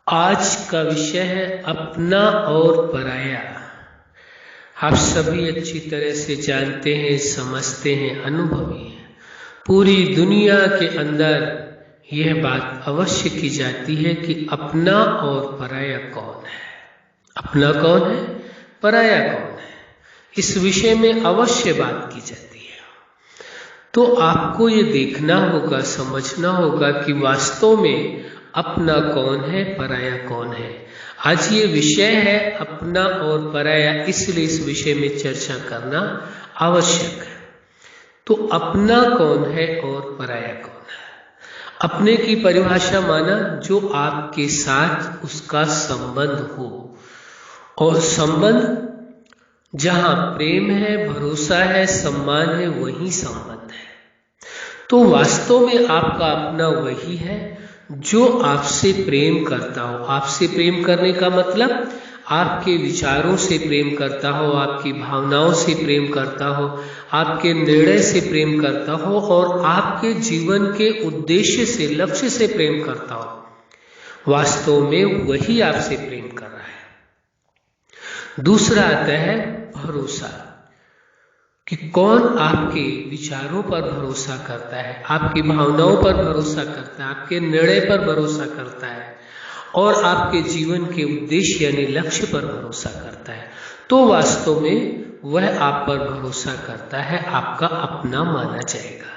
आज का विषय है अपना और पराया। आप सभी अच्छी तरह से जानते हैं, समझते हैं, अनुभवी हैं। पूरी दुनिया के अंदर यह बात अवश्य की जाती है कि अपना और पराया कौन है। अपना कौन है, पराया कौन है, इस विषय में अवश्य बात की जाती है। तो आपको ये देखना होगा, समझना होगा कि वास्तव में अपना कौन है, पराया कौन है। आज ये विषय है अपना और पराया, इसलिए इस विषय में चर्चा करना आवश्यक है। तो अपना कौन है और पराया कौन है। अपने की परिभाषा माना जो आपके साथ उसका संबंध हो, और संबंध जहां प्रेम है, भरोसा है, सम्मान है, वही संबंध है। तो वास्तव में आपका अपना वही है जो आपसे प्रेम करता हो। आपसे प्रेम करने का मतलब आपके विचारों से प्रेम करता हो, आपकी भावनाओं से प्रेम करता हो, आपके निर्णय से प्रेम करता हो, और आपके जीवन के उद्देश्य से, लक्ष्य से प्रेम करता हो। वास्तव में वही आपसे प्रेम कर रहा है। दूसरा आता है भरोसा, कि कौन आपके विचारों पर भरोसा करता है, आपकी भावनाओं पर भरोसा करता है, आपके निर्णय पर भरोसा करता है, और आपके जीवन के उद्देश्य यानी लक्ष्य पर भरोसा करता है। तो वास्तव में वह आप पर भरोसा करता है, आपका अपना माना जाएगा।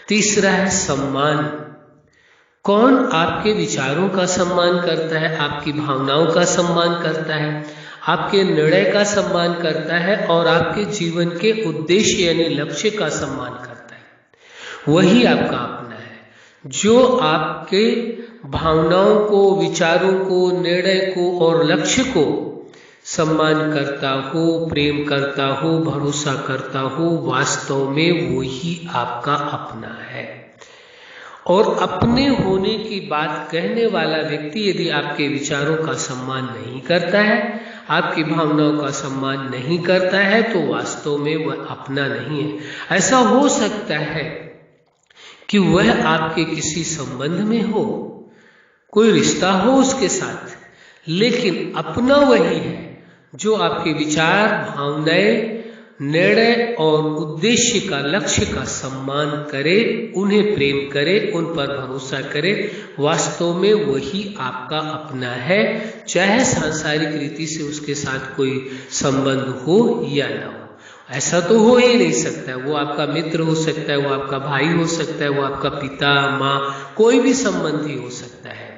तीसरा है सम्मान। कौन आपके विचारों का सम्मान करता है, आपकी भावनाओं का सम्मान करता है, आपके निर्णय का सम्मान करता है, और आपके जीवन के उद्देश्य यानी लक्ष्य का सम्मान करता है, वही आपका अपना है। जो आपके भावनाओं को, विचारों को, निर्णय को और लक्ष्य को सम्मान करता हो, प्रेम करता हो, भरोसा करता हो, वास्तव में वही आपका अपना है। और अपने होने की बात कहने वाला व्यक्ति यदि आपके विचारों का सम्मान नहीं करता है, आपकी भावनाओं का सम्मान नहीं करता है, तो वास्तव में वह अपना नहीं है। ऐसा हो सकता है कि वह आपके किसी संबंध में हो, कोई रिश्ता हो उसके साथ, लेकिन अपना वही है जो आपके विचार, भावनाएं, निर्णय और उद्देश्य का, लक्ष्य का सम्मान करे, उन्हें प्रेम करे, उन पर भरोसा करे। वास्तव में वही आपका अपना है, चाहे सांसारिक रीति से उसके साथ कोई संबंध हो या ना हो। ऐसा तो हो ही नहीं सकता है। वो आपका मित्र हो सकता है, वो आपका भाई हो सकता है, वो आपका पिता, माँ, कोई भी संबंधी हो सकता है,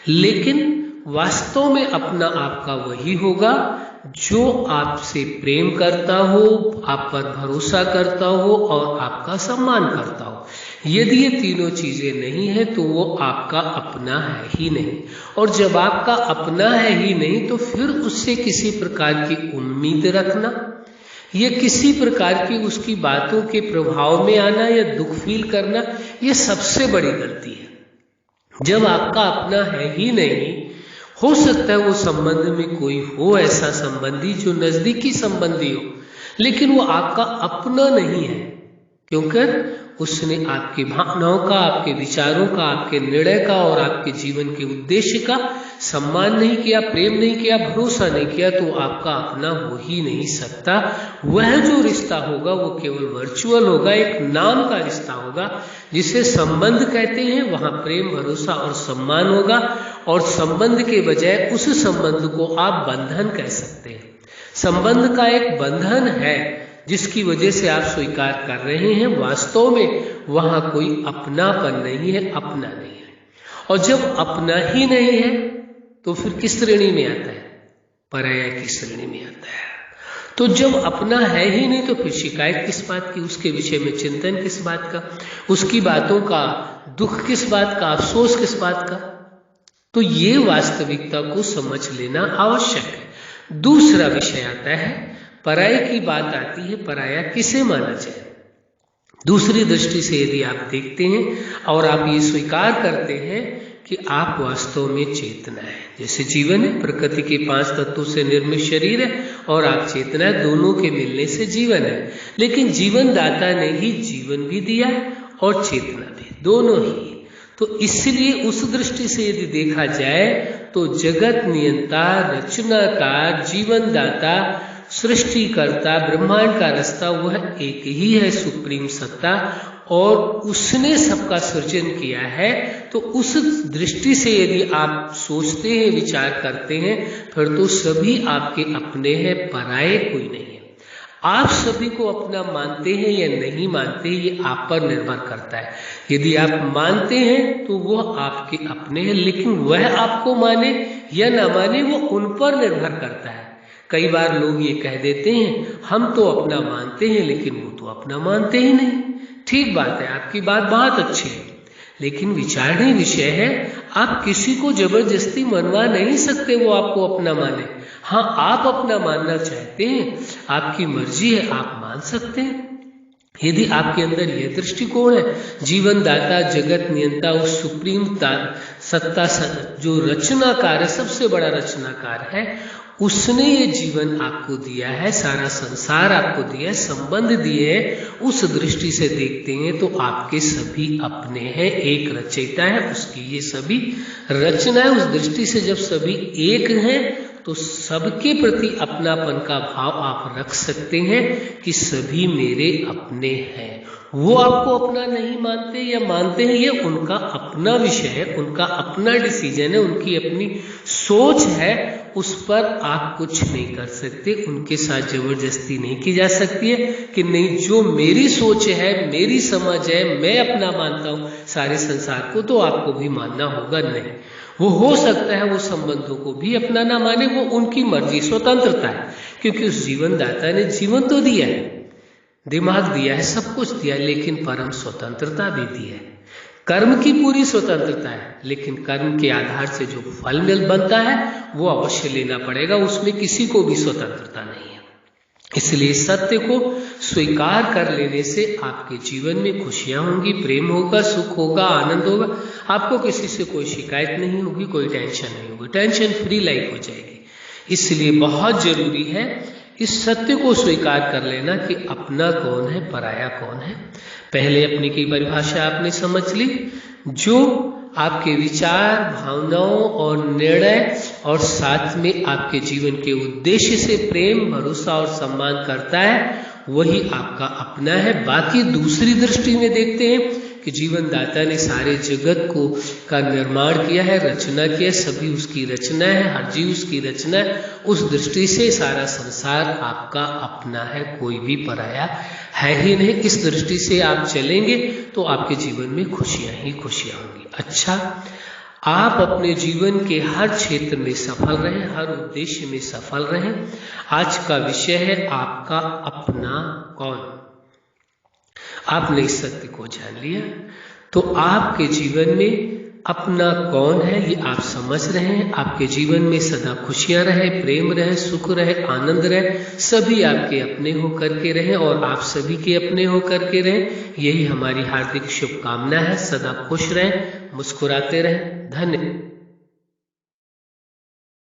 लेकिन वास्तव में अपना आपका वही होगा जो आपसे प्रेम करता हो, आप पर भरोसा करता हो और आपका सम्मान करता हो। यदि ये तीनों चीजें नहीं है तो वो आपका अपना है ही नहीं। और जब आपका अपना है ही नहीं, तो फिर उससे किसी प्रकार की उम्मीद रखना या किसी प्रकार की उसकी बातों के प्रभाव में आना या दुख फील करना, ये सबसे बड़ी गलती है। जब आपका अपना है ही नहीं, हो सकता है वो संबंध में कोई हो ऐसा संबंधी जो नजदीकी संबंधी हो, लेकिन वो आपका अपना नहीं है, क्योंकि उसने आपकी भावनाओं का, आपके विचारों का, आपके निर्णय का और आपके जीवन के उद्देश्य का सम्मान नहीं किया, प्रेम नहीं किया, भरोसा नहीं किया, तो आपका अपना हो ही नहीं सकता। वह जो रिश्ता होगा वो केवल वर्चुअल होगा, एक नाम का रिश्ता होगा, जिसे संबंध कहते हैं। वहां प्रेम, भरोसा और सम्मान होगा, और संबंध के बजाय उस संबंध को आप बंधन कह सकते हैं। संबंध का एक बंधन है जिसकी वजह से आप स्वीकार कर रहे हैं। वास्तव में वहां कोई अपनापन नहीं है, अपना नहीं है। और जब अपना ही नहीं है तो फिर किस श्रेणी में आता है, पराया की श्रेणी में आता है। तो जब अपना है ही नहीं तो फिर शिकायत किस बात की, उसके विषय में चिंतन किस बात का, उसकी बातों का दुख किस बात का, अफसोस किस बात का। तो ये वास्तविकता को समझ लेना आवश्यक है। दूसरा विषय आता है पराये की बात आती है, पराया किसे माना जाए। दूसरी दृष्टि से यदि आप देखते हैं और आप ये स्वीकार करते हैं कि आप वास्तव में चेतना है, जैसे जीवन है, प्रकृति के 5 तत्वों से निर्मित शरीर है और आप चेतना है, दोनों के मिलने से जीवन है। लेकिन जीवन दाता ने ही जीवन भी दिया है और चेतना भी, दोनों ही। तो इसलिए उस दृष्टि से यदि देखा जाए तो जगत नियंता, रचनाकार, जीवन दाता, सृष्टिकर्ता, ब्रह्मांड का रास्ता वह एक ही है, सुप्रीम सत्ता, और उसने सबका सृजन किया है। तो उस दृष्टि से यदि आप सोचते हैं, विचार करते हैं, फिर तो सभी आपके अपने हैं, पराये कोई नहीं है। आप सभी को अपना मानते हैं या नहीं मानते, ये आप पर निर्भर करता है। यदि आप मानते हैं तो वह आपके अपने हैं, लेकिन वह आपको माने या ना माने वो उन पर निर्भर करता है। कई बार लोग ये कह देते हैं हम तो अपना मानते हैं, लेकिन वो तो अपना मानते ही नहीं। ठीक बात है, आपकी बात बहुत अच्छी है, लेकिन विचारणीय विषय है, आप किसी को जबरदस्ती मनवा नहीं सकते वो आपको अपना माने। हाँ, आप अपना मानना चाहते हैं, आपकी मर्जी है, आप मान सकते हैं। यदि आपके अंदर यह दृष्टिकोण है, जीवन दाता, जगत नियंता, उस सुप्रीम सत्ता जो रचनाकार है, सबसे बड़ा रचनाकार है, उसने ये जीवन आपको दिया है, सारा संसार आपको दिया है, संबंध दिए हैं, उस दृष्टि से देखते हैं तो आपके सभी अपने हैं, एक रचयिता है, उसकी ये सभी रचना है। उस दृष्टि से जब सभी एक हैं तो सबके प्रति अपनापन का भाव आप रख सकते हैं कि सभी मेरे अपने हैं। वो आपको अपना नहीं मानते या मानते हैं, ये उनका अपना विषय है, उनका अपना डिसीजन है, उनकी अपनी सोच है, उस पर आप कुछ नहीं कर सकते। उनके साथ जबरदस्ती नहीं की जा सकती है कि नहीं, जो मेरी सोच है, मेरी समझ है, मैं अपना मानता हूं सारे संसार को, तो आपको भी मानना होगा। नहीं, वो हो सकता है वो संबंधों को भी अपना ना माने, वो उनकी मर्जी, स्वतंत्रता है, क्योंकि उस जीवन दाता ने जीवन तो दिया है, दिमाग दिया है, सब कुछ दिया, लेकिन परम स्वतंत्रता भी दी है। कर्म की पूरी स्वतंत्रता है, लेकिन कर्म के आधार से जो फल मिल बनता है वो अवश्य लेना पड़ेगा, उसमें किसी को भी स्वतंत्रता नहीं है। इसलिए सत्य को स्वीकार कर लेने से आपके जीवन में खुशियां होंगी, प्रेम होगा, सुख होगा, आनंद होगा, आपको किसी से कोई शिकायत नहीं होगी, कोई टेंशन नहीं होगी, टेंशन फ्री लाइफ हो जाएगी। इसलिए बहुत जरूरी है इस सत्य को स्वीकार कर लेना कि अपना कौन है, पराया कौन है। पहले अपने की परिभाषा आपने समझ ली, जो आपके विचार, भावनाओं और निर्णय और साथ में आपके जीवन के उद्देश्य से प्रेम, भरोसा और सम्मान करता है, वही आपका अपना है। बाकी दूसरी दृष्टि में देखते हैं कि जीवन दाता ने सारे जगत को का निर्माण किया है, रचना किया, सभी उसकी रचना है, हर जीव उसकी रचना है। उस दृष्टि से सारा संसार आपका अपना है, कोई भी पराया है ही नहीं। इस दृष्टि से आप चलेंगे तो आपके जीवन में खुशियां ही खुशियां होंगी। अच्छा, आप अपने जीवन के हर क्षेत्र में सफल रहें, हर उद्देश्य में सफल रहें। आज का विषय है आपका अपना कौन। आपने इस सत्य को जान लिया तो आपके जीवन में अपना कौन है ये आप समझ रहे हैं। आपके जीवन में सदा खुशियां रहे, प्रेम रहे, सुख रहे, आनंद रहे, सभी आपके अपने होकर के रहें और आप सभी के अपने होकर के रहें। यही हमारी हार्दिक शुभकामना है। सदा खुश रहें, मुस्कुराते रहें। धन्यवाद।